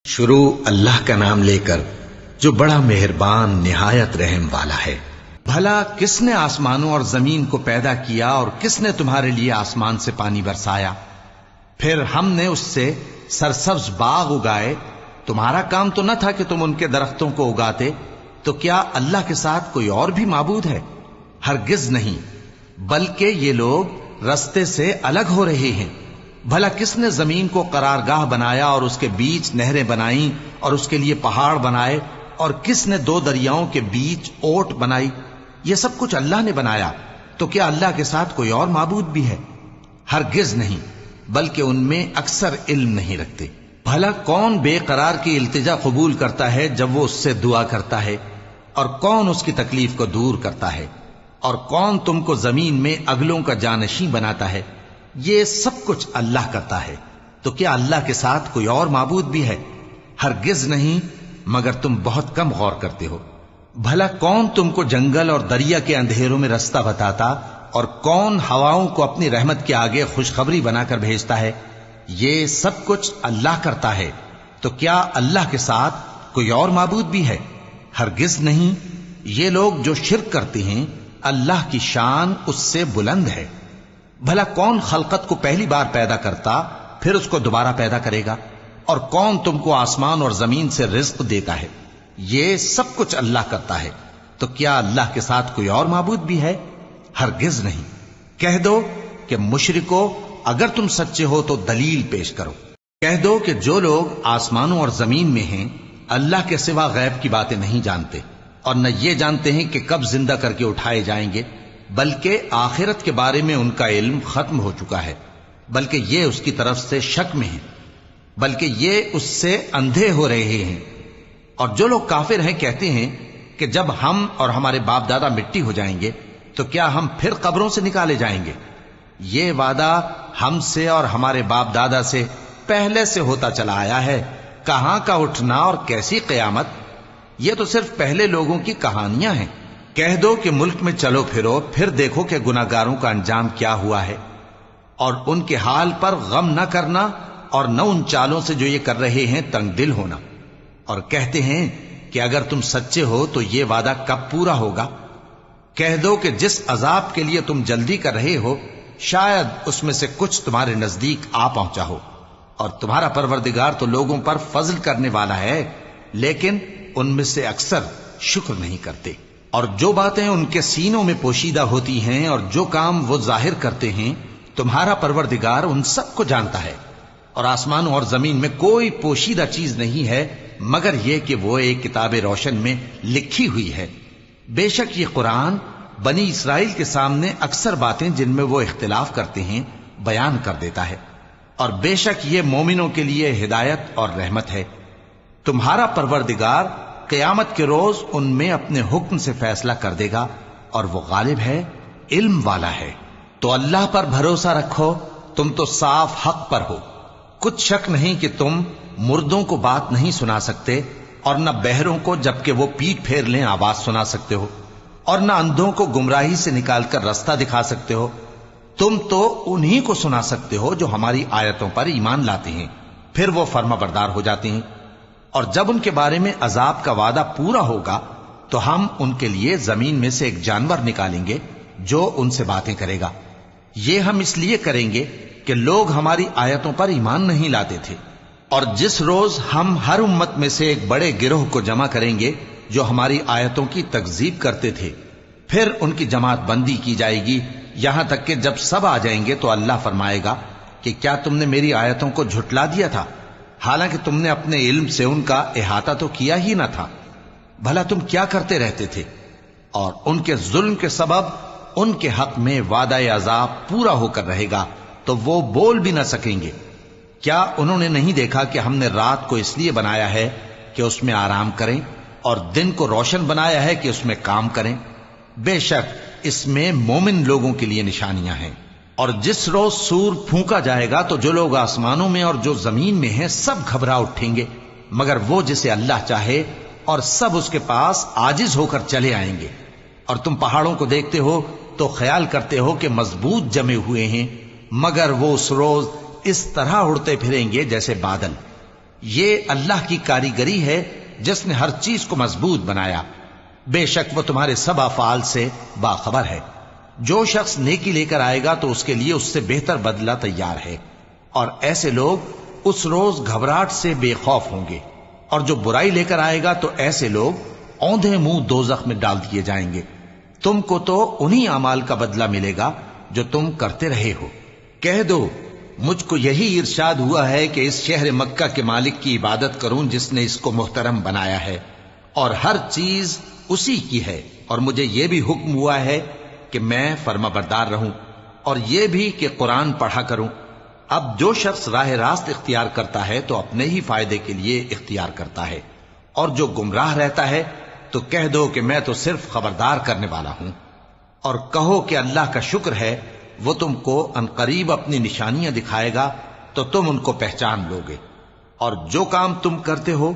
شروع اللہ کا نام لے کر جو بڑا مہربان نہایت رحم والا ہے۔ بھلا کس نے آسمانوں اور زمین کو پیدا کیا اور کس نے تمہارے لیے آسمان سے پانی برسایا؟ پھر ہم نے اس سے سرسبز باغ اگائے۔ تمہارا کام تو نہ تھا کہ تم ان کے درختوں کو اگاتے؟ تو کیا اللہ کے ساتھ کوئی اور بھی معبود ہے؟ ہرگز نہیں، بلکہ یہ لوگ رستے سے الگ ہو رہے ہیں۔ بھلا کس نے زمین کو قرارگاہ بنایا اور اس کے بیچ نہریں بنائیں اور اس کے لیے پہاڑ بنائے، اور کس نے دو دریاؤں کے بیچ اوٹ بنائی؟ یہ سب کچھ اللہ نے بنایا۔ تو کیا اللہ کے ساتھ کوئی اور معبود بھی ہے؟ ہرگز نہیں، بلکہ ان میں اکثر علم نہیں رکھتے۔ بھلا کون بے قرار کی التجا قبول کرتا ہے جب وہ اس سے دعا کرتا ہے، اور کون اس کی تکلیف کو دور کرتا ہے، اور کون تم کو زمین میں اگلوں کا جانشین بناتا ہے؟ یہ سب کچھ اللہ کرتا ہے۔ تو کیا اللہ کے ساتھ کوئی اور معبود بھی ہے؟ ہرگز نہیں، مگر تم بہت کم غور کرتے ہو۔ بھلا کون تم کو جنگل اور دریا کے اندھیروں میں رستہ بتاتا، اور کون ہواؤں کو اپنی رحمت کے آگے خوشخبری بنا کر بھیجتا ہے؟ یہ سب کچھ اللہ کرتا ہے۔ تو کیا اللہ کے ساتھ کوئی اور معبود بھی ہے؟ ہرگز نہیں۔ یہ لوگ جو شرک کرتے ہیں، اللہ کی شان اس سے بلند ہے۔ بھلا کون خلقت کو پہلی بار پیدا کرتا پھر اس کو دوبارہ پیدا کرے گا؟ اور کون تم کو آسمان اور زمین سے رزق دیتا ہے؟ یہ سب کچھ اللہ کرتا ہے۔ تو کیا اللہ کے ساتھ کوئی اور معبود بھی ہے؟ ہرگز نہیں۔ کہہ دو کہ مشرکو، اگر تم سچے ہو تو دلیل پیش کرو۔ کہہ دو کہ جو لوگ آسمانوں اور زمین میں ہیں اللہ کے سوا غیب کی باتیں نہیں جانتے، اور نہ یہ جانتے ہیں کہ کب زندہ کر کے اٹھائے جائیں گے، بلکہ آخرت کے بارے میں ان کا علم ختم ہو چکا ہے، بلکہ یہ اس کی طرف سے شک میں ہیں، بلکہ یہ اس سے اندھے ہو رہے ہیں۔ اور جو لوگ کافر ہیں کہتے ہیں کہ جب ہم اور ہمارے باپ دادا مٹی ہو جائیں گے تو کیا ہم پھر قبروں سے نکالے جائیں گے؟ یہ وعدہ ہم سے اور ہمارے باپ دادا سے پہلے سے ہوتا چلا آیا ہے۔ کہاں کا اٹھنا اور کیسی قیامت؟ یہ تو صرف پہلے لوگوں کی کہانیاں ہیں۔ کہہ دو کہ ملک میں چلو پھرو، پھر دیکھو کہ گناہگاروں کا انجام کیا ہوا ہے، اور ان کے حال پر غم نہ کرنا، اور نہ ان چالوں سے جو یہ کر رہے ہیں تنگ دل ہونا۔ اور کہتے ہیں کہ اگر تم سچے ہو تو یہ وعدہ کب پورا ہوگا؟ کہہ دو کہ جس عذاب کے لیے تم جلدی کر رہے ہو، شاید اس میں سے کچھ تمہارے نزدیک آ پہنچا ہو، اور تمہارا پروردگار تو لوگوں پر فضل کرنے والا ہے، لیکن ان میں سے اکثر شکر نہیں کرتے۔ اور جو باتیں ان کے سینوں میں پوشیدہ ہوتی ہیں اور جو کام وہ ظاہر کرتے ہیں، تمہارا پروردگار ان سب کو جانتا ہے۔ اور آسمانوں اور زمین میں کوئی پوشیدہ چیز نہیں ہے مگر یہ کہ وہ ایک کتاب روشن میں لکھی ہوئی ہے۔ بے شک یہ قرآن بنی اسرائیل کے سامنے اکثر باتیں جن میں وہ اختلاف کرتے ہیں بیان کر دیتا ہے، اور بے شک یہ مومنوں کے لیے ہدایت اور رحمت ہے۔ تمہارا پروردگار قیامت کے روز ان میں اپنے حکم سے فیصلہ کر دے گا، اور وہ غالب ہے، علم والا ہے۔ تو اللہ پر بھروسہ رکھو، تم تو صاف حق پر ہو۔ کچھ شک نہیں کہ تم مردوں کو بات نہیں سنا سکتے، اور نہ بہروں کو جبکہ وہ پیٹ پھیر لیں آواز سنا سکتے ہو، اور نہ اندھوں کو گمراہی سے نکال کر رستہ دکھا سکتے ہو۔ تم تو انہی کو سنا سکتے ہو جو ہماری آیتوں پر ایمان لاتے ہیں، پھر وہ فرما بردار ہو جاتے ہیں۔ اور جب ان کے بارے میں عذاب کا وعدہ پورا ہوگا تو ہم ان کے لیے زمین میں سے ایک جانور نکالیں گے جو ان سے باتیں کرے گا۔ یہ ہم اس لیے کریں گے کہ لوگ ہماری آیتوں پر ایمان نہیں لاتے تھے۔ اور جس روز ہم ہر امت میں سے ایک بڑے گروہ کو جمع کریں گے جو ہماری آیتوں کی تکذیب کرتے تھے، پھر ان کی جماعت بندی کی جائے گی، یہاں تک کہ جب سب آ جائیں گے تو اللہ فرمائے گا کہ کیا تم نے میری آیتوں کو جھٹلا دیا تھا، حالانکہ تم نے اپنے علم سے ان کا احاطہ تو کیا ہی نہ تھا؟ بھلا تم کیا کرتے رہتے تھے؟ اور ان کے ظلم کے سبب ان کے حق میں وعدہ عذاب پورا ہو کر رہے گا تو وہ بول بھی نہ سکیں گے۔ کیا انہوں نے نہیں دیکھا کہ ہم نے رات کو اس لیے بنایا ہے کہ اس میں آرام کریں، اور دن کو روشن بنایا ہے کہ اس میں کام کریں؟ بے شک اس میں مومن لوگوں کے لیے نشانیاں ہیں۔ اور جس روز سور پھونکا جائے گا تو جو لوگ آسمانوں میں اور جو زمین میں ہیں سب گھبرا اٹھیں گے، مگر وہ جسے اللہ چاہے، اور سب اس کے پاس عاجز ہو کر چلے آئیں گے۔ اور تم پہاڑوں کو دیکھتے ہو تو خیال کرتے ہو کہ مضبوط جمے ہوئے ہیں، مگر وہ اس روز اس طرح اڑتے پھریں گے جیسے بادل۔ یہ اللہ کی کاریگری ہے جس نے ہر چیز کو مضبوط بنایا، بے شک وہ تمہارے سب افعال سے باخبر ہے۔ جو شخص نیکی لے کر آئے گا تو اس کے لیے اس سے بہتر بدلہ تیار ہے، اور ایسے لوگ اس روز گھبراہٹ سے بے خوف ہوں گے، اور جو برائی لے کر آئے گا تو ایسے لوگ اوندھے منہ دوزخ میں ڈال دیے جائیں گے۔ تم کو تو انہی اعمال کا بدلہ ملے گا جو تم کرتے رہے ہو۔ کہہ دو مجھ کو یہی ارشاد ہوا ہے کہ اس شہر مکہ کے مالک کی عبادت کروں جس نے اس کو محترم بنایا ہے، اور ہر چیز اسی کی ہے، اور مجھے یہ بھی حکم ہوا ہے کہ میں فرما بردار رہوں، اور یہ بھی کہ قرآن پڑھا کروں۔ اب جو شخص راہ راست اختیار کرتا ہے تو اپنے ہی فائدے کے لیے اختیار کرتا ہے، اور جو گمراہ رہتا ہے تو کہہ دو کہ میں تو صرف خبردار کرنے والا ہوں۔ اور کہو کہ اللہ کا شکر ہے وہ تم کو عنقریب اپنی نشانیاں دکھائے گا تو تم ان کو پہچان لو گے، اور جو کام تم کرتے ہو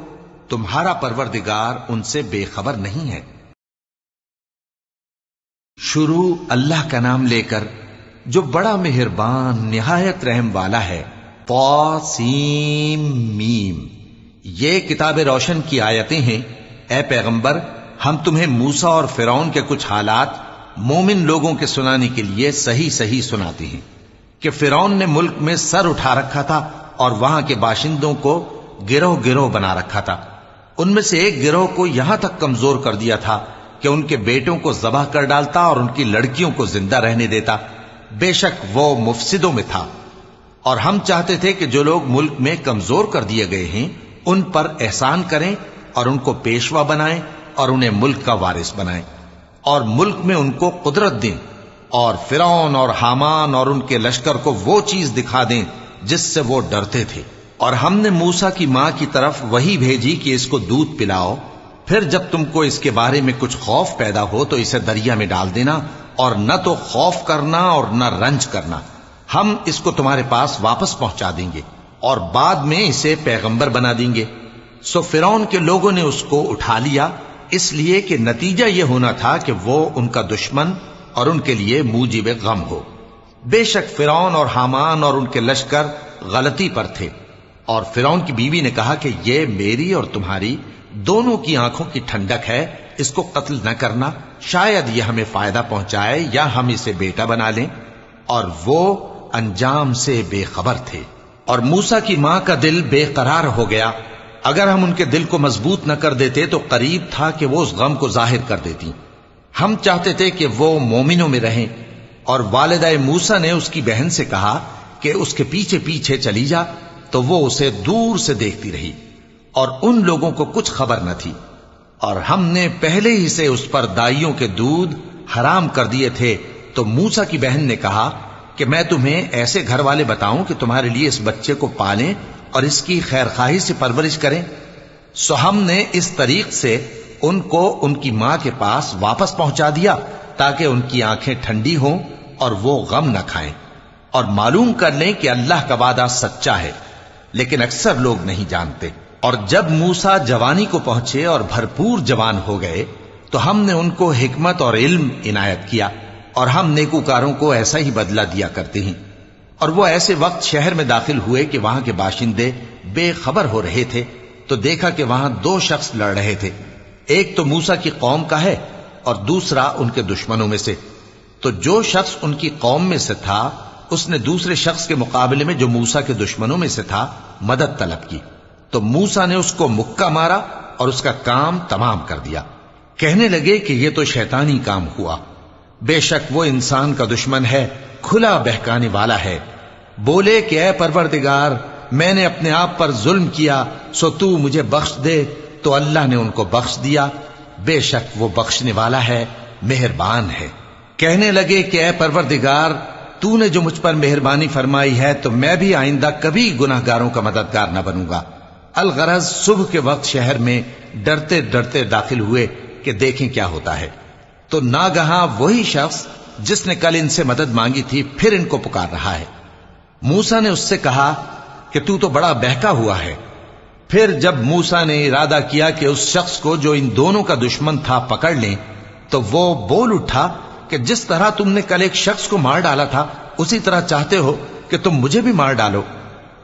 تمہارا پروردگار ان سے بے خبر نہیں ہے۔ شروع اللہ کا نام لے کر جو بڑا مہربان نہایت رحم والا ہے۔ طاسیم میم، یہ کتاب روشن کی آیتیں ہیں۔ اے پیغمبر، ہم تمہیں موسیٰ اور فرعون کے کچھ حالات مومن لوگوں کے سنانے کے لیے صحیح صحیح سناتے ہیں کہ فرعون نے ملک میں سر اٹھا رکھا تھا اور وہاں کے باشندوں کو گروہ گروہ بنا رکھا تھا۔ ان میں سے ایک گروہ کو یہاں تک کمزور کر دیا تھا کہ ان کے بیٹوں کو ذبح کر ڈالتا اور ان کی لڑکیوں کو زندہ رہنے دیتا۔ بے شک وہ مفسدوں میں تھا، اور ہم چاہتے تھے کہ جو لوگ ملک میں کمزور کر دیے گئے ہیں ان پر احسان کریں اور ان کو پیشوا بنائیں اور انہیں ملک کا وارث بنائیں، اور ملک میں ان کو قدرت دیں، اور فرعون اور حامان اور ان کے لشکر کو وہ چیز دکھا دیں جس سے وہ ڈرتے تھے۔ اور ہم نے موسیٰ کی ماں کی طرف وحی بھیجی کہ اس کو دودھ پلاؤ، پھر جب تم کو اس کے بارے میں کچھ خوف پیدا ہو تو اسے دریا میں ڈال دینا، اور نہ تو خوف کرنا اور نہ رنج کرنا، ہم اس کو تمہارے پاس واپس پہنچا دیں گے اور بعد میں اسے پیغمبر بنا دیں گے۔ سو فرعون کے لوگوں نے اس کو اٹھا لیا، اس لیے کہ نتیجہ یہ ہونا تھا کہ وہ ان کا دشمن اور ان کے لیے موجب غم ہو۔ بے شک فرعون اور حامان اور ان کے لشکر غلطی پر تھے، اور فرعون کی بیوی نے کہا کہ یہ میری اور تمہاری دونوں کی آنکھوں کی ٹھنڈک ہے، اس کو قتل نہ کرنا، شاید یہ ہمیں فائدہ پہنچائے یا ہم اسے بیٹا بنا لیں، اور وہ انجام سے بے خبر تھے۔ اور موسیٰ کی ماں کا دل بے قرار ہو گیا، اگر ہم ان کے دل کو مضبوط نہ کر دیتے تو قریب تھا کہ وہ اس غم کو ظاہر کر دیتی۔ ہم چاہتے تھے کہ وہ مومنوں میں رہیں، اور والدہ موسیٰ نے اس کی بہن سے کہا کہ اس کے پیچھے پیچھے چلی جا، تو وہ اسے دور سے دیکھتی رہی، اور ان لوگوں کو کچھ خبر نہ تھی۔ اور ہم نے پہلے ہی سے اس پر دائیوں کے دودھ حرام کر دیے تھے، تو موسیٰ کی بہن نے کہا کہ میں تمہیں ایسے گھر والے بتاؤں کہ تمہارے لیے اس بچے کو پالیں اور اس کی خیر خواہی سے پرورش کریں۔ سو ہم نے اس طریق سے ان کو ان کی ماں کے پاس واپس پہنچا دیا تاکہ ان کی آنکھیں ٹھنڈی ہوں اور وہ غم نہ کھائیں، اور معلوم کر لیں کہ اللہ کا وعدہ سچا ہے، لیکن اکثر لوگ نہیں جانتے۔ اور جب موسیٰ جوانی کو پہنچے اور بھرپور جوان ہو گئے تو ہم نے ان کو حکمت اور علم عنایت کیا، اور ہم نیکوکاروں کو ایسا ہی بدلہ دیا کرتے ہیں۔ اور وہ ایسے وقت شہر میں داخل ہوئے کہ وہاں کے باشندے بے خبر ہو رہے تھے، تو دیکھا کہ وہاں دو شخص لڑ رہے تھے، ایک تو موسیٰ کی قوم کا ہے اور دوسرا ان کے دشمنوں میں سے۔ تو جو شخص ان کی قوم میں سے تھا اس نے دوسرے شخص کے مقابلے میں جو موسیٰ کے دشمنوں میں سے تھا مدد طلب کی، تو موسیٰ نے اس کو مکہ مارا اور اس کا کام تمام کر دیا۔ کہنے لگے کہ یہ تو شیطانی کام ہوا، بے شک وہ انسان کا دشمن ہے، کھلا بہکانے والا ہے۔ بولے کہ اے پروردگار، میں نے اپنے آپ پر ظلم کیا، سو تو مجھے بخش دے، تو اللہ نے ان کو بخش دیا، بے شک وہ بخشنے والا ہے، مہربان ہے۔ کہنے لگے کہ اے پروردگار، تو نے جو مجھ پر مہربانی فرمائی ہے تو میں بھی آئندہ کبھی گناہ گاروں کا مددگار نہ بنوں گا۔ الغرض صبح کے وقت شہر میں ڈرتے ڈرتے داخل ہوئے کہ دیکھیں کیا ہوتا ہے، تو ناگہاں وہی شخص جس نے کل ان سے مدد مانگی تھی پھر ان کو پکار رہا ہے۔ موسیٰ نے اس سے کہا کہ تو بڑا بہکا ہوا ہے۔ پھر جب موسیٰ نے ارادہ کیا کہ اس شخص کو جو ان دونوں کا دشمن تھا پکڑ لیں، تو وہ بول اٹھا کہ جس طرح تم نے کل ایک شخص کو مار ڈالا تھا اسی طرح چاہتے ہو کہ تم مجھے بھی مار ڈالو۔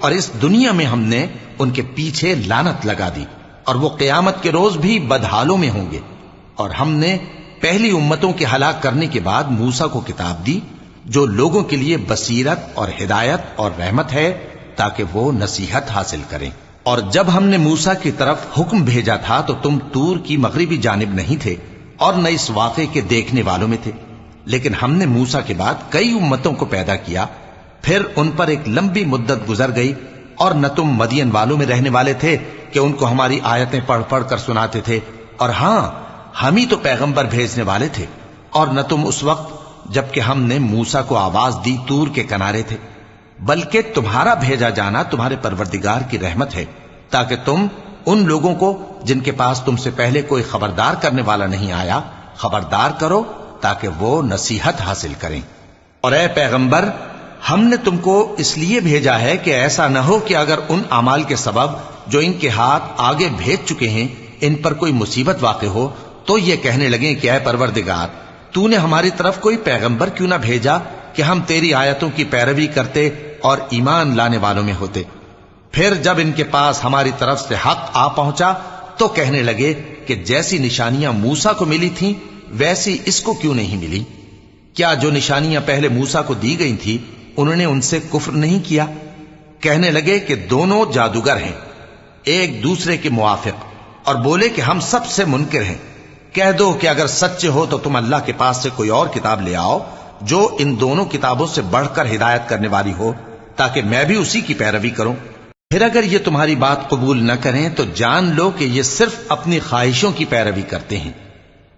اور اس دنیا میں ہم نے ان کے پیچھے لعنت لگا دی، اور وہ قیامت کے روز بھی بدحالوں میں ہوں گے۔ اور ہم نے پہلی امتوں کے ہلاک کرنے کے بعد موسیٰ کو کتاب دی جو لوگوں کے لیے بصیرت اور ہدایت اور رحمت ہے تاکہ وہ نصیحت حاصل کریں۔ اور جب ہم نے موسیٰ کی طرف حکم بھیجا تھا تو تم طور کی مغربی جانب نہیں تھے اور نہ اس واقعے کے دیکھنے والوں میں تھے، لیکن ہم نے موسیٰ کے بعد کئی امتوں کو پیدا کیا، پھر ان پر ایک لمبی مدت گزر گئی، اور نہ تم مدین والوں میں رہنے والے تھے کہ ان کو ہماری آیتیں پڑھ پڑھ کر سناتے تھے، اور ہاں ہم ہی تو پیغمبر بھیجنے والے تھے، اور نہ تم اس وقت جبکہ ہم نے موسیٰ کو آواز دی طور کے کنارے تھے، بلکہ تمہارا بھیجا جانا تمہارے پروردگار کی رحمت ہے تاکہ تم ان لوگوں کو جن کے پاس تم سے پہلے کوئی خبردار کرنے والا نہیں آیا خبردار کرو تاکہ وہ نصیحت حاصل کریں۔ اور اے پیغمبر، ہم نے تم کو اس لیے بھیجا ہے کہ ایسا نہ ہو کہ اگر ان اعمال کے سبب جو ان کے ہاتھ آگے بھیج چکے ہیں ان پر کوئی مصیبت واقع ہو تو یہ کہنے لگیں کہ اے پروردگار، تو نے ہماری طرف کوئی پیغمبر کیوں نہ بھیجا کہ ہم تیری آیتوں کی پیروی کرتے اور ایمان لانے والوں میں ہوتے۔ پھر جب ان کے پاس ہماری طرف سے حق آ پہنچا تو کہنے لگے کہ جیسی نشانیاں موسیٰ کو ملی تھیں ویسی اس کو کیوں نہیں ملی؟ کیا جو نشانیاں پہلے موسیٰ کو دی گئی تھی انہوں نے ان سے کفر نہیں کیا؟ کہنے لگے کہ دونوں جادوگر ہیں ایک دوسرے کے موافق، اور بولے کہ ہم سب سے منکر ہیں۔ کہہ دو کہ اگر سچے ہو تو تم اللہ کے پاس سے کوئی اور کتاب لے آؤ جو ان دونوں کتابوں سے بڑھ کر ہدایت کرنے والی ہو تاکہ میں بھی اسی کی پیروی کروں۔ پھر اگر یہ تمہاری بات قبول نہ کریں تو جان لو کہ یہ صرف اپنی خواہشوں کی پیروی کرتے ہیں،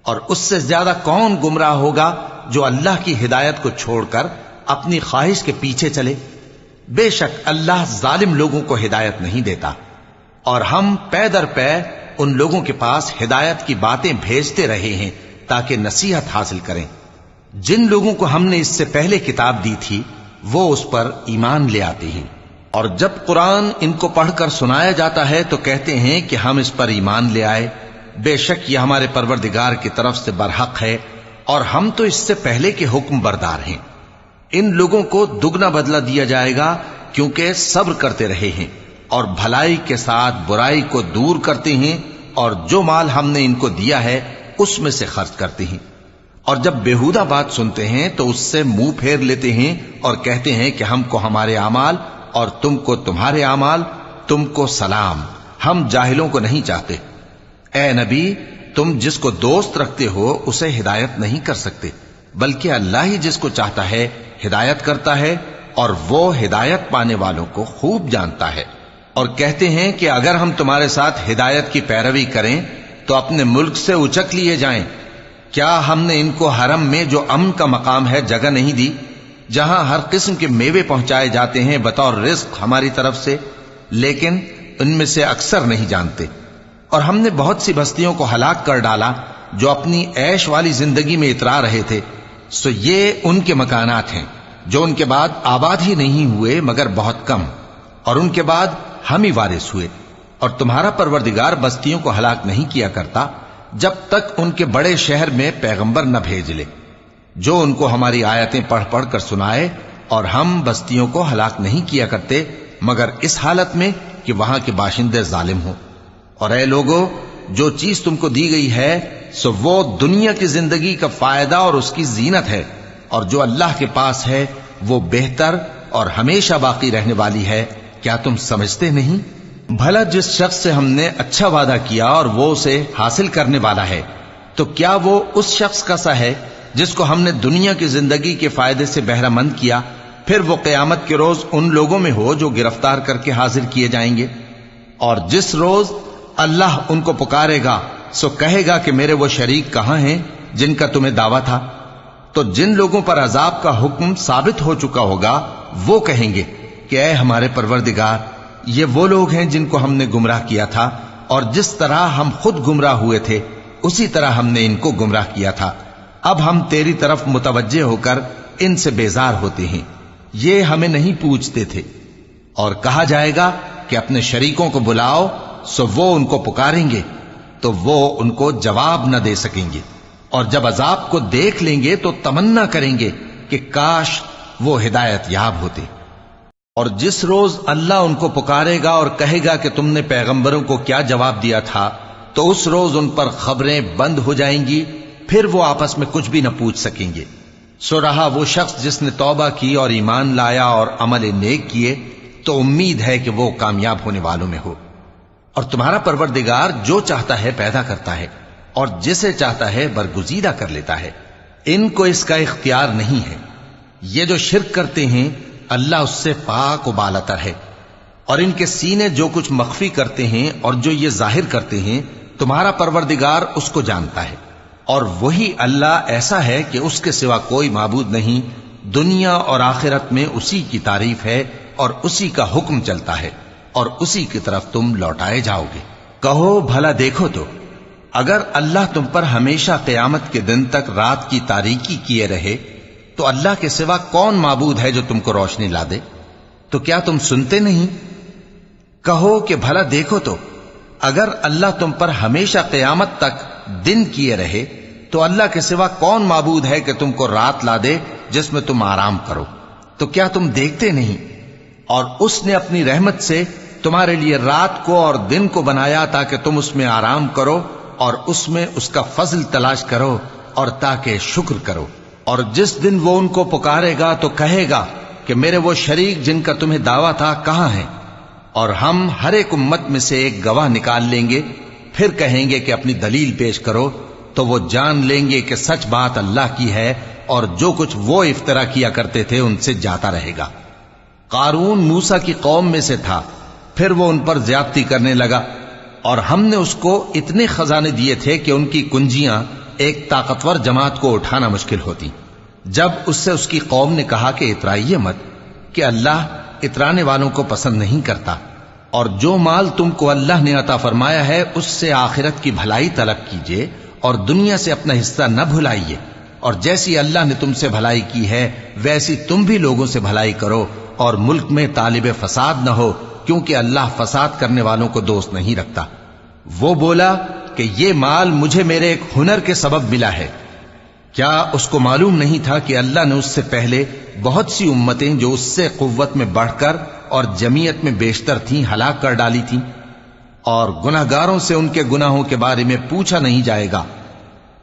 اور اس سے زیادہ کون گمراہ ہوگا جو اللہ کی ہدایت کو چھوڑ کر اپنی خواہش کے پیچھے چلے۔ بے شک اللہ ظالم لوگوں کو ہدایت نہیں دیتا، اور ہم پے در پے ان لوگوں کے پاس ہدایت کی باتیں بھیجتے رہے ہیں تاکہ نصیحت حاصل کریں۔ جن لوگوں کو ہم نے اس سے پہلے کتاب دی تھی وہ اس پر ایمان لے آتے ہیں، اور جب قرآن ان کو پڑھ کر سنایا جاتا ہے تو کہتے ہیں کہ ہم اس پر ایمان لے آئے۔ بے شک یہ ہمارے پروردگار کی طرف سے برحق ہے، اور ہم تو اس سے پہلے کے حکم بردار ہیں۔ ان لوگوں کو دگنا بدلہ دیا جائے گا کیونکہ صبر کرتے رہے ہیں اور بھلائی کے ساتھ برائی کو دور کرتے ہیں، اور جو مال ہم نے ان کو دیا ہے اس میں سے خرچ کرتے ہیں، اور جب بےہودہ بات سنتے ہیں تو اس سے منہ پھیر لیتے ہیں اور کہتے ہیں کہ ہم کو ہمارے اعمال اور تم کو تمہارے اعمال، تم کو سلام، ہم جاہلوں کو نہیں چاہتے۔ اے نبی، تم جس کو دوست رکھتے ہو اسے ہدایت نہیں کر سکتے، بلکہ اللہ ہی جس کو چاہتا ہے ہدایت کرتا ہے، اور وہ ہدایت پانے والوں کو خوب جانتا ہے۔ اور کہتے ہیں کہ اگر ہم تمہارے ساتھ ہدایت کی پیروی کریں تو اپنے ملک سے اچک لیے جائیں۔ کیا ہم نے ان کو حرم میں جو امن کا مقام ہے جگہ نہیں دی، جہاں ہر قسم کے میوے پہنچائے جاتے ہیں بطور رزق ہماری طرف سے؟ لیکن ان میں سے اکثر نہیں جانتے۔ اور ہم نے بہت سی بستیوں کو ہلاک کر ڈالا جو اپنی عیش والی زندگی میں اترا رہے تھے، سو یہ ان کے مکانات ہیں جو ان کے بعد آباد ہی نہیں ہوئے مگر بہت کم، اور ان کے بعد ہم ہی وارث ہوئے۔ اور تمہارا پروردگار بستیوں کو ہلاک نہیں کیا کرتا جب تک ان کے بڑے شہر میں پیغمبر نہ بھیج لے جو ان کو ہماری آیتیں پڑھ پڑھ کر سنائے، اور ہم بستیوں کو ہلاک نہیں کیا کرتے مگر اس حالت میں کہ وہاں کے باشندے ظالم ہوں۔ اور اے لوگو، جو چیز تم کو دی گئی ہے سو وہ دنیا کی زندگی کا فائدہ اور اس کی زینت ہے، اور جو اللہ کے پاس ہے وہ بہتر اور ہمیشہ باقی رہنے والی ہے۔ کیا تم سمجھتے نہیں؟ بھلا جس شخص سے ہم نے اچھا وعدہ کیا اور وہ اسے حاصل کرنے والا ہے تو کیا وہ اس شخص کا سا ہے جس کو ہم نے دنیا کی زندگی کے فائدے سے بہرہ مند کیا، پھر وہ قیامت کے روز ان لوگوں میں ہو جو گرفتار کر کے حاضر کیے جائیں گے؟ اور جس روز اللہ ان کو پکارے گا سو کہے گا کہ میرے وہ شریک کہاں ہیں جن کا تمہیں دعویٰ تھا؟ تو جن لوگوں پر عذاب کا حکم ثابت ہو چکا ہوگا وہ کہیں گے کہ اے ہمارے پروردگار، یہ وہ لوگ ہیں جن کو ہم نے گمراہ کیا تھا، اور جس طرح ہم خود گمراہ ہوئے تھے اسی طرح ہم نے ان کو گمراہ کیا تھا۔ اب ہم تیری طرف متوجہ ہو کر ان سے بیزار ہوتے ہیں، یہ ہمیں نہیں پوچھتے تھے۔ اور کہا جائے گا کہ اپنے شریکوں کو بلاؤ، سو وہ ان کو پکاریں گے تو وہ ان کو جواب نہ دے سکیں گے، اور جب عذاب کو دیکھ لیں گے تو تمنا کریں گے کہ کاش وہ ہدایت یاب ہوتے۔ اور جس روز اللہ ان کو پکارے گا اور کہے گا کہ تم نے پیغمبروں کو کیا جواب دیا تھا، تو اس روز ان پر خبریں بند ہو جائیں گی، پھر وہ آپس میں کچھ بھی نہ پوچھ سکیں گے۔ سو رہا وہ شخص جس نے توبہ کی اور ایمان لایا اور عمل نیک کیے، تو امید ہے کہ وہ کامیاب ہونے والوں میں ہو۔ اور تمہارا پروردگار جو چاہتا ہے پیدا کرتا ہے، اور جسے چاہتا ہے برگزیدہ کر لیتا ہے، ان کو اس کا اختیار نہیں ہے۔ یہ جو شرک کرتے ہیں اللہ اس سے پاک و بالاتر ہے، اور ان کے سینے جو کچھ مخفی کرتے ہیں اور جو یہ ظاہر کرتے ہیں تمہارا پروردگار اس کو جانتا ہے۔ اور وہی اللہ ایسا ہے کہ اس کے سوا کوئی معبود نہیں، دنیا اور آخرت میں اسی کی تعریف ہے اور اسی کا حکم چلتا ہے، اور اسی کی طرف تم لوٹائے جاؤ گے۔ کہو بھلا دیکھو تو، اگر اللہ تم پر ہمیشہ قیامت کے دن تک رات کی تاریکی کیے رہے تو اللہ کے سوا کون معبود ہے جو تم کو روشنی لا دے؟ تو کیا تم سنتے نہیں؟ کہو کہ بھلا دیکھو تو، اگر اللہ تم پر ہمیشہ قیامت تک دن کیے رہے تو اللہ کے سوا کون معبود ہے کہ تم کو رات لا دے جس میں تم آرام کرو؟ تو کیا تم دیکھتے نہیں؟ اور اس نے اپنی رحمت سے تمہارے لیے رات کو اور دن کو بنایا تاکہ تم اس میں آرام کرو اور اس میں اس کا فضل تلاش کرو اور تاکہ شکر کرو۔ اور جس دن وہ ان کو پکارے گا تو کہے گا کہ میرے وہ شریک جن کا تمہیں دعویٰ تھا کہاں ہیں؟ اور ہم ہر ایک امت میں سے ایک گواہ نکال لیں گے، پھر کہیں گے کہ اپنی دلیل پیش کرو، تو وہ جان لیں گے کہ سچ بات اللہ کی ہے، اور جو کچھ وہ افترا کیا کرتے تھے ان سے جاتا رہے گا۔ قارون موسیٰ کی قوم میں سے تھا، پھر وہ ان پر زیادتی کرنے لگا، اور ہم نے اس کو اتنے خزانے دیے تھے کہ ان کی کنجیاں ایک طاقتور جماعت کو اٹھانا مشکل ہوتی۔ جب اس سے اس کی قوم نے کہا کہ اترائیے مت، کہ اللہ اترانے والوں کو پسند نہیں کرتا، اور جو مال تم کو اللہ نے عطا فرمایا ہے اس سے آخرت کی بھلائی طلب کیجیے اور دنیا سے اپنا حصہ نہ بھلائیے، اور جیسی اللہ نے تم سے بھلائی کی ہے ویسی تم بھی لوگوں سے بھلائی کرو، اور ملک میں طالب فساد نہ ہو، کیونکہ اللہ فساد کرنے والوں کو دوست نہیں رکھتا۔ وہ بولا کہ یہ مال مجھے میرے ایک ہنر کے سبب ملا ہے۔ کیا اس کو معلوم نہیں تھا کہ اللہ نے اس سے پہلے بہت سی امتیں جو اس سے قوت میں بڑھ کر اور جمعیت میں بیشتر تھیں ہلاک کر ڈالی تھیں، اور گناہگاروں سے ان کے گناہوں کے بارے میں پوچھا نہیں جائے گا؟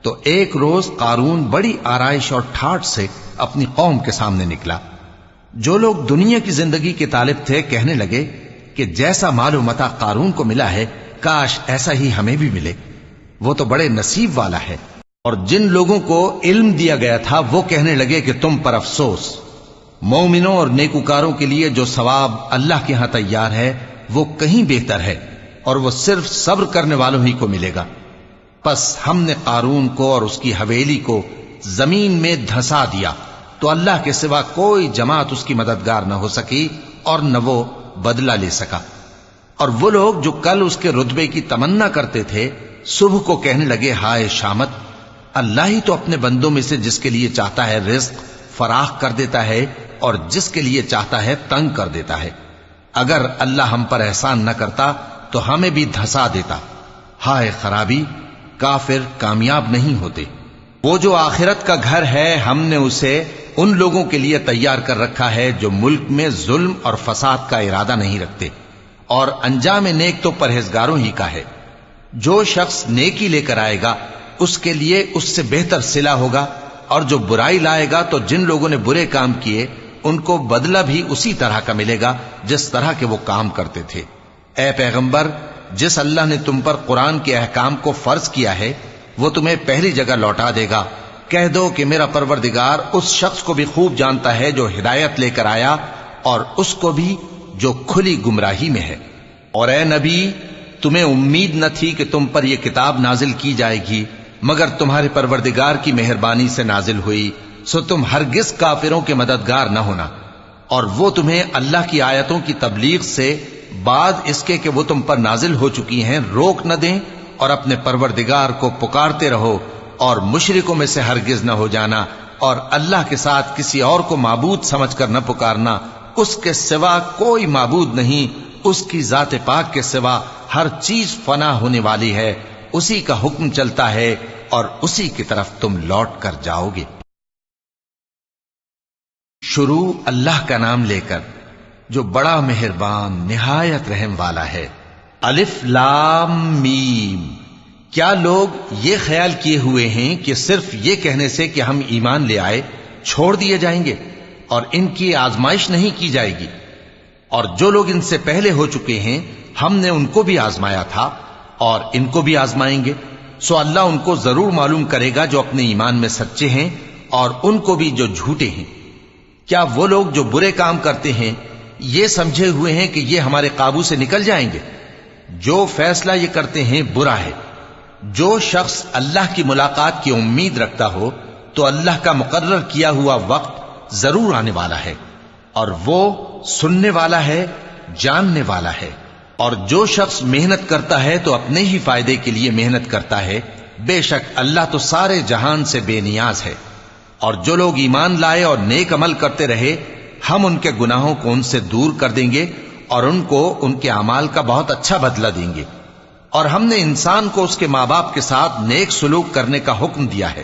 تو ایک روز قارون بڑی آرائش اور ٹھاٹ سے اپنی قوم کے سامنے نکلا۔ جو لوگ دنیا کی زندگی کے طالب تھے کہنے لگے کہ جیسا مال و متاع قارون کو ملا ہے کاش ایسا ہی ہمیں بھی ملے، وہ تو بڑے نصیب والا ہے۔ اور جن لوگوں کو علم دیا گیا تھا وہ کہنے لگے کہ تم پر افسوس، مومنوں اور نیکوکاروں کے لیے جو ثواب اللہ کے ہاں تیار ہے وہ کہیں بہتر ہے، اور وہ صرف صبر کرنے والوں ہی کو ملے گا۔ پس ہم نے قارون کو اور اس کی حویلی کو زمین میں دھسا دیا، تو اللہ کے سوا کوئی جماعت اس کی مددگار نہ ہو سکی اور نہ وہ بدلہ لے سکا۔ اور وہ لوگ جو کل اس کے رتبے کی تمنا کرتے تھے صبح کو کہنے لگے ہائے شامت، اللہ ہی تو اپنے بندوں میں سے جس کے لیے چاہتا ہے رزق فراخ کر دیتا ہے اور جس کے لیے چاہتا ہے تنگ کر دیتا ہے۔ اگر اللہ ہم پر احسان نہ کرتا تو ہمیں بھی دھسا دیتا۔ ہائے خرابی، کافر کامیاب نہیں ہوتے۔ وہ جو آخرت کا گھر ہے ہم نے اسے ان لوگوں کے لیے تیار کر رکھا ہے جو ملک میں ظلم اور فساد کا ارادہ نہیں رکھتے، اور انجام نیک تو پرہیزگاروں ہی کا ہے۔ جو شخص نیکی لے کر آئے گا اس کے لیے اس سے بہتر صلہ ہوگا، اور جو برائی لائے گا تو جن لوگوں نے برے کام کیے ان کو بدلہ بھی اسی طرح کا ملے گا جس طرح کے وہ کام کرتے تھے۔ اے پیغمبر، جس اللہ نے تم پر قرآن کے احکام کو فرض کیا ہے وہ تمہیں پہلی جگہ لوٹا دے گا۔ کہہ دو کہ میرا پروردگار اس شخص کو بھی خوب جانتا ہے جو ہدایت لے کر آیا اور اس کو بھی جو کھلی گمراہی میں ہے۔ اور اے نبی، تمہیں امید نہ تھی کہ تم پر یہ کتاب نازل کی جائے گی مگر تمہارے پروردگار کی مہربانی سے نازل ہوئی، سو تم ہرگز کافروں کے مددگار نہ ہونا، اور وہ تمہیں اللہ کی آیتوں کی تبلیغ سے بعد اس کے کہ وہ تم پر نازل ہو چکی ہیں روک نہ دیں، اور اپنے پروردگار کو پکارتے رہو اور مشرکوں میں سے ہرگز نہ ہو جانا، اور اللہ کے ساتھ کسی اور کو معبود سمجھ کر نہ پکارنا۔ اس کے سوا کوئی معبود نہیں، اس کی ذات پاک کے سوا ہر چیز فنا ہونے والی ہے، اسی کا حکم چلتا ہے اور اسی کی طرف تم لوٹ کر جاؤ گے۔ شروع اللہ کا نام لے کر جو بڑا مہربان نہایت رحم والا ہے۔ الف لام میم۔ کیا لوگ یہ خیال کیے ہوئے ہیں کہ صرف یہ کہنے سے کہ ہم ایمان لے آئے چھوڑ دیے جائیں گے اور ان کی آزمائش نہیں کی جائے گی؟ اور جو لوگ ان سے پہلے ہو چکے ہیں ہم نے ان کو بھی آزمایا تھا اور ان کو بھی آزمائیں گے، سو اللہ ان کو ضرور معلوم کرے گا جو اپنے ایمان میں سچے ہیں اور ان کو بھی جو جھوٹے ہیں۔ کیا وہ لوگ جو برے کام کرتے ہیں یہ سمجھے ہوئے ہیں کہ یہ ہمارے قابو سے نکل جائیں گے؟ جو فیصلہ یہ کرتے ہیں برا ہے۔ جو شخص اللہ کی ملاقات کی امید رکھتا ہو تو اللہ کا مقرر کیا ہوا وقت ضرور آنے والا ہے، اور وہ سننے والا ہے، جاننے والا ہے۔ اور جو شخص محنت کرتا ہے تو اپنے ہی فائدے کے لیے محنت کرتا ہے، بے شک اللہ تو سارے جہان سے بے نیاز ہے۔ اور جو لوگ ایمان لائے اور نیک عمل کرتے رہے ہم ان کے گناہوں کو ان سے دور کر دیں گے اور ان کو ان کے اعمال کا بہت اچھا بدلہ دیں گے۔ اور ہم نے انسان کو اس کے ماں باپ کے ساتھ نیک سلوک کرنے کا حکم دیا ہے۔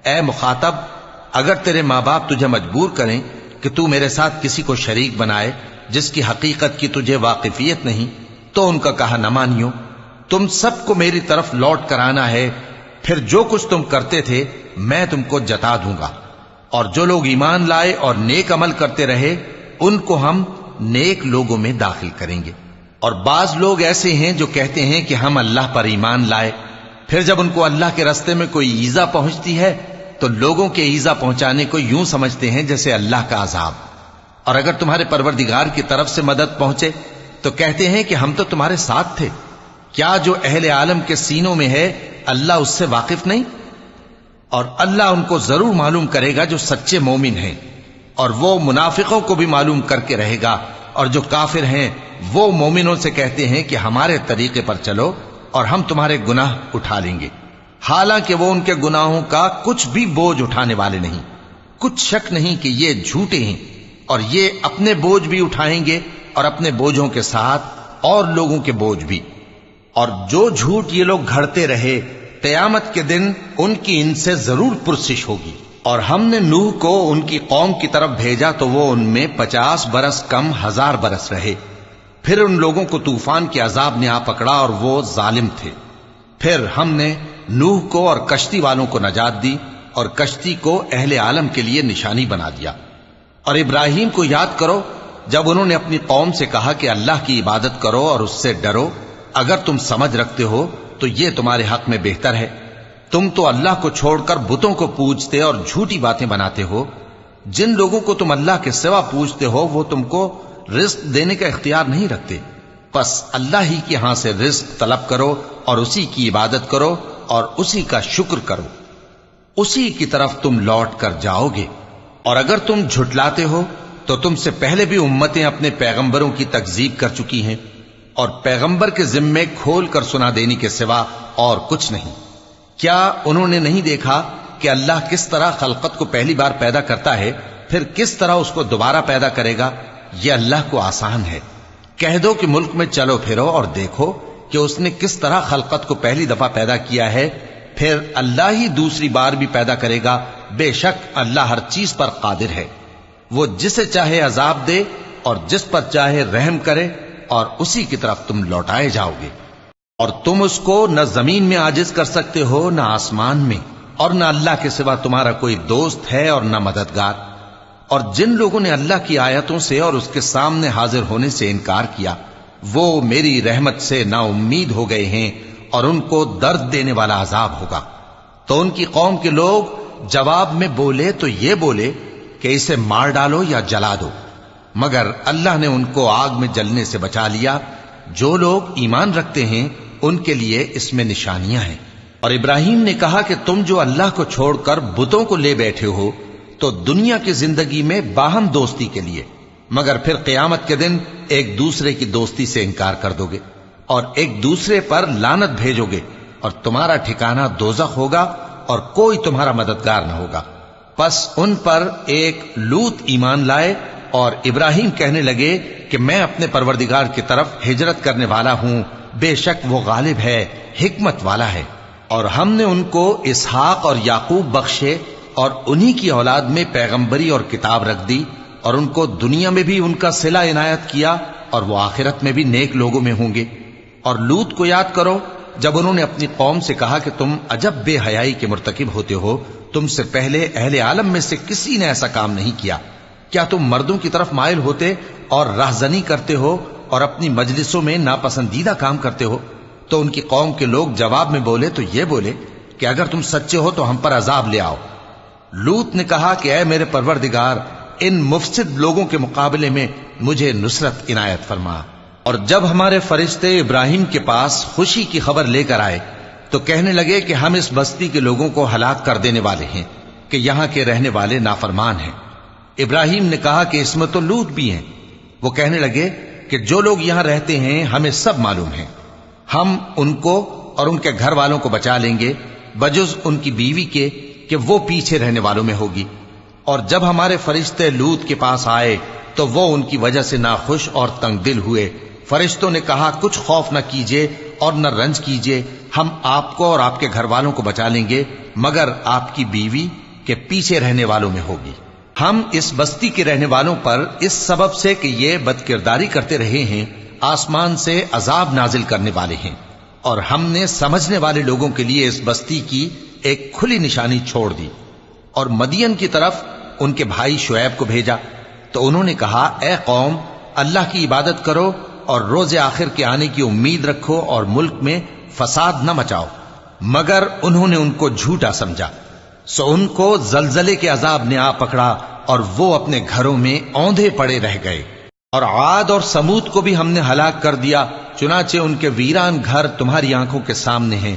اے مخاطب، اگر تیرے ماں باپ تجھے مجبور کریں کہ تو میرے ساتھ کسی کو شریک بنائے جس کی حقیقت کی تجھے واقفیت نہیں، تو ان کا کہا نہ مانیو۔ تم سب کو میری طرف لوٹ کر آنا ہے، پھر جو کچھ تم کرتے تھے میں تم کو جتا دوں گا۔ اور جو لوگ ایمان لائے اور نیک عمل کرتے رہے ان کو ہم نیک لوگوں میں داخل کریں گے۔ اور بعض لوگ ایسے ہیں جو کہتے ہیں کہ ہم اللہ پر ایمان لائے، پھر جب ان کو اللہ کے راستے میں کوئی ایذا پہنچتی ہے تو لوگوں کے ایذا پہنچانے کو یوں سمجھتے ہیں جیسے اللہ کا عذاب۔ اور اگر تمہارے پروردگار کی طرف سے مدد پہنچے تو کہتے ہیں کہ ہم تو تمہارے ساتھ تھے۔ کیا جو اہل عالم کے سینوں میں ہے اللہ اس سے واقف نہیں؟ اور اللہ ان کو ضرور معلوم کرے گا جو سچے مومن ہیں، اور وہ منافقوں کو بھی معلوم کر کے رہے گا۔ اور جو کافر ہیں وہ مومنوں سے کہتے ہیں کہ ہمارے طریقے پر چلو اور ہم تمہارے گناہ اٹھا لیں گے، حالانکہ وہ ان کے گناہوں کا کچھ بھی بوجھ اٹھانے والے نہیں۔ کچھ شک نہیں کہ یہ جھوٹے ہیں، اور یہ اپنے بوجھ بھی اٹھائیں گے اور اپنے بوجھوں کے ساتھ اور لوگوں کے بوجھ بھی۔ اور جو جھوٹ یہ لوگ گھڑتے رہے قیامت کے دن ان کی ان سے ضرور پرسش ہوگی۔ اور ہم نے نوح کو ان کی قوم کی طرف بھیجا تو وہ ان میں 50 برس کم 1000 برس رہے، پھر ان لوگوں کو طوفان کے عذاب نے آ پکڑا اور وہ ظالم تھے۔ پھر ہم نے نوح کو اور کشتی والوں کو نجات دی اور کشتی کو اہل عالم کے لیے نشانی بنا دیا۔ اور ابراہیم کو یاد کرو جب انہوں نے اپنی قوم سے کہا کہ اللہ کی عبادت کرو اور اس سے ڈرو، اگر تم سمجھ رکھتے ہو تو یہ تمہارے حق میں بہتر ہے۔ تم تو اللہ کو چھوڑ کر بتوں کو پوجتے اور جھوٹی باتیں بناتے ہو۔ جن لوگوں کو تم اللہ کے سوا پوجتے ہو وہ تم کو رزق دینے کا اختیار نہیں رکھتے، پس اللہ ہی کے ہاں سے رزق طلب کرو اور اسی کی عبادت کرو اور اسی کا شکر کرو، اسی کی طرف تم لوٹ کر جاؤ گے۔ اور اگر تم جھٹلاتے ہو تو تم سے پہلے بھی امتیں اپنے پیغمبروں کی تکذیب کر چکی ہیں، اور پیغمبر کے ذمے کھول کر سنا دینے کے سوا اور کچھ نہیں۔ کیا انہوں نے نہیں دیکھا کہ اللہ کس طرح خلقت کو پہلی بار پیدا کرتا ہے پھر کس طرح اس کو دوبارہ پیدا کرے گا؟ یہ اللہ کو آسان ہے۔ کہہ دو کہ ملک میں چلو پھرو اور دیکھو کہ اس نے کس طرح خلقت کو پہلی دفعہ پیدا کیا ہے، پھر اللہ ہی دوسری بار بھی پیدا کرے گا۔ بے شک اللہ ہر چیز پر قادر ہے۔ وہ جسے چاہے عذاب دے اور جس پر چاہے رحم کرے، اور اسی کی طرف تم لوٹائے جاؤ گے۔ اور تم اس کو نہ زمین میں عاجز کر سکتے ہو نہ آسمان میں، اور نہ اللہ کے سوا تمہارا کوئی دوست ہے اور نہ مددگار۔ اور جن لوگوں نے اللہ کی آیتوں سے اور اس کے سامنے حاضر ہونے سے انکار کیا وہ میری رحمت سے نا امید ہو گئے ہیں، اور ان کو درد دینے والا عذاب ہوگا۔ تو ان کی قوم کے لوگ جواب میں بولے تو یہ بولے کہ اسے مار ڈالو یا جلا دو، مگر اللہ نے ان کو آگ میں جلنے سے بچا لیا۔ جو لوگ ایمان رکھتے ہیں ان کے لیے اس میں نشانیاں ہیں۔ اور ابراہیم نے کہا کہ تم جو اللہ کو چھوڑ کر بتوں کو لے بیٹھے ہو تو دنیا کی زندگی میں باہم دوستی کے لیے، مگر پھر قیامت کے دن ایک دوسرے کی دوستی سے انکار کر دو گے اور ایک دوسرے پر لعنت بھیجو گے، اور تمہارا ٹھکانہ دوزخ ہوگا اور کوئی تمہارا مددگار نہ ہوگا۔ پس ان پر ایک لوط ایمان لائے، اور ابراہیم کہنے لگے کہ میں اپنے پروردگار کی طرف ہجرت کرنے والا ہوں، بے شک وہ غالب ہے، حکمت والا ہے۔ اور ہم نے ان کو اسحاق اور یعقوب بخشے، اور انہی کی اولاد میں پیغمبری اور کتاب رکھ دی، اور ان کو دنیا میں بھی ان کا صلہ عنایت کیا اور وہ آخرت میں بھی نیک لوگوں میں ہوں گے۔ اور لوط کو یاد کرو جب انہوں نے اپنی قوم سے کہا کہ تم عجب بے حیائی کے مرتکب ہوتے ہو، تم سے پہلے اہل عالم میں سے کسی نے ایسا کام نہیں کیا۔ کیا تم مردوں کی طرف مائل ہوتے اور رہزنی کرتے ہو اور اپنی مجلسوں میں ناپسندیدہ کام کرتے ہو؟ تو ان کی قوم کے لوگ جواب میں بولے تو یہ بولے کہ اگر تم سچے ہو تو ہم پر عذاب لے آؤ۔ لوط نے کہا کہ اے میرے پروردگار، ان مفسد لوگوں کے مقابلے میں مجھے نصرت عنایت فرما۔ اور جب ہمارے فرشتے ابراہیم کے پاس خوشی کی خبر لے کر آئے تو کہنے لگے کہ ہم اس بستی کے لوگوں کو ہلاک کر دینے والے ہیں کہ یہاں کے رہنے والے نافرمان ہیں۔ ابراہیم نے کہا کہ اس میں تو لوط بھی ہیں۔ وہ کہنے لگے کہ جو لوگ یہاں رہتے ہیں ہمیں سب معلوم ہیں، ہم ان کو اور ان کے گھر والوں کو بچا لیں گے بجز ان کی بیوی کے کہ وہ پیچھے رہنے والوں میں ہوگی۔ اور جب ہمارے فرشتے لوط کے پاس آئے تو وہ ان کی وجہ سے ناخوش اور تنگ دل ہوئے۔ فرشتوں نے کہا کچھ خوف نہ کیجیے اور نہ رنج کیجیے، ہم آپ کو اور آپ کے گھر والوں کو بچا لیں گے مگر آپ کی بیوی کے پیچھے رہنے والوں میں ہوگی۔ ہم اس بستی کے رہنے والوں پر اس سبب سے کہ یہ بدکرداری کرتے رہے ہیں آسمان سے عذاب نازل کرنے والے ہیں، اور ہم نے سمجھنے والے لوگوں کے لیے اس بستی کی ایک کھلی نشانی چھوڑ دی۔ اور مدین کی طرف ان کے بھائی شعیب کو بھیجا تو انہوں نے کہا اے قوم، اللہ کی عبادت کرو اور روز آخر کے آنے کی امید رکھو اور ملک میں فساد نہ مچاؤ، مگر انہوں نے ان کو جھوٹا سمجھا، سو ان کو زلزلے کے عذاب نے آ پکڑا اور وہ اپنے گھروں میں اوندھے پڑے رہ گئے۔ اور عاد اور سمود کو بھی ہم نے ہلاک کر دیا، چنانچہ ان کے ویران گھر تمہاری آنکھوں کے سامنے ہیں،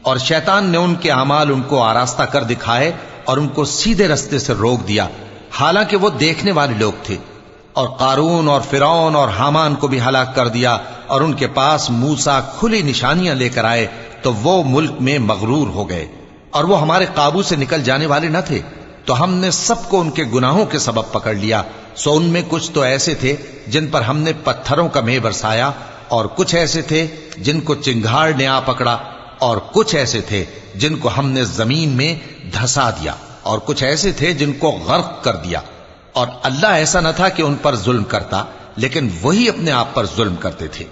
اور شیطان نے ان کے اعمال ان کو آراستہ کر دکھائے اور ان کو سیدھے رستے سے روک دیا، حالانکہ وہ دیکھنے والے لوگ تھے۔ اور قارون اور فرعون اور حامان کو بھی ہلاک کر دیا، اور ان کے پاس موسیٰ کھلی نشانیاں لے کر آئے تو وہ ملک میں مغرور ہو گئے، اور وہ ہمارے قابو سے نکل جانے والے نہ تھے، تو ہم نے سب کو ان کے گناہوں کے سبب پکڑ لیا۔ سو ان میں کچھ تو ایسے تھے جن پر ہم نے پتھروں کا مے برسایا، اور کچھ ایسے تھے جن کو چنگھاڑ نے آ پکڑا، اور کچھ ایسے تھے جن کو ہم نے زمین میں دھسا دیا، اور کچھ ایسے تھے جن کو غرق کر دیا۔ اور اللہ ایسا نہ تھا کہ ان پر ظلم کرتا، لیکن وہی اپنے آپ پر ظلم کرتے تھے۔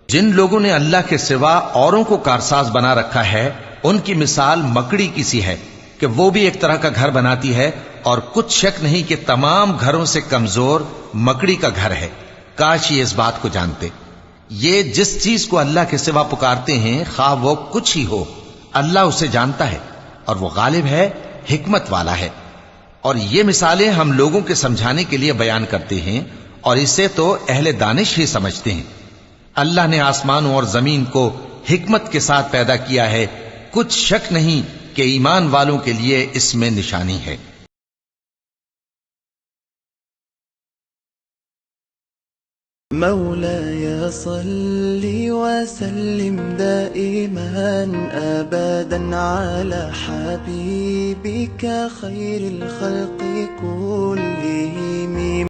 جن لوگوں نے اللہ کے سوا اوروں کو کارساز بنا رکھا ہے، ان کی مثال مکڑی کی سی ہے کہ وہ بھی ایک طرح کا گھر بناتی ہے، اور کچھ شک نہیں کہ تمام گھروں سے کمزور مکڑی کا گھر ہے۔ کاش یہ اس بات کو جانتے۔ یہ جس چیز کو اللہ کے سوا پکارتے ہیں خواہ وہ کچھ ہی ہو، اللہ اسے جانتا ہے اور وہ غالب ہے، حکمت والا ہے۔ اور یہ مثالیں ہم لوگوں کے سمجھانے کے لیے بیان کرتے ہیں، اور اسے تو اہل دانش ہی سمجھتے ہیں۔ اللہ نے آسمانوں اور زمین کو حکمت کے ساتھ پیدا کیا ہے، کچھ شک نہیں کہ ایمان والوں کے لیے اس میں نشانی ہے۔ مولاي صل وسلم دائما أبدا على حبيبك خير الخلق كلهم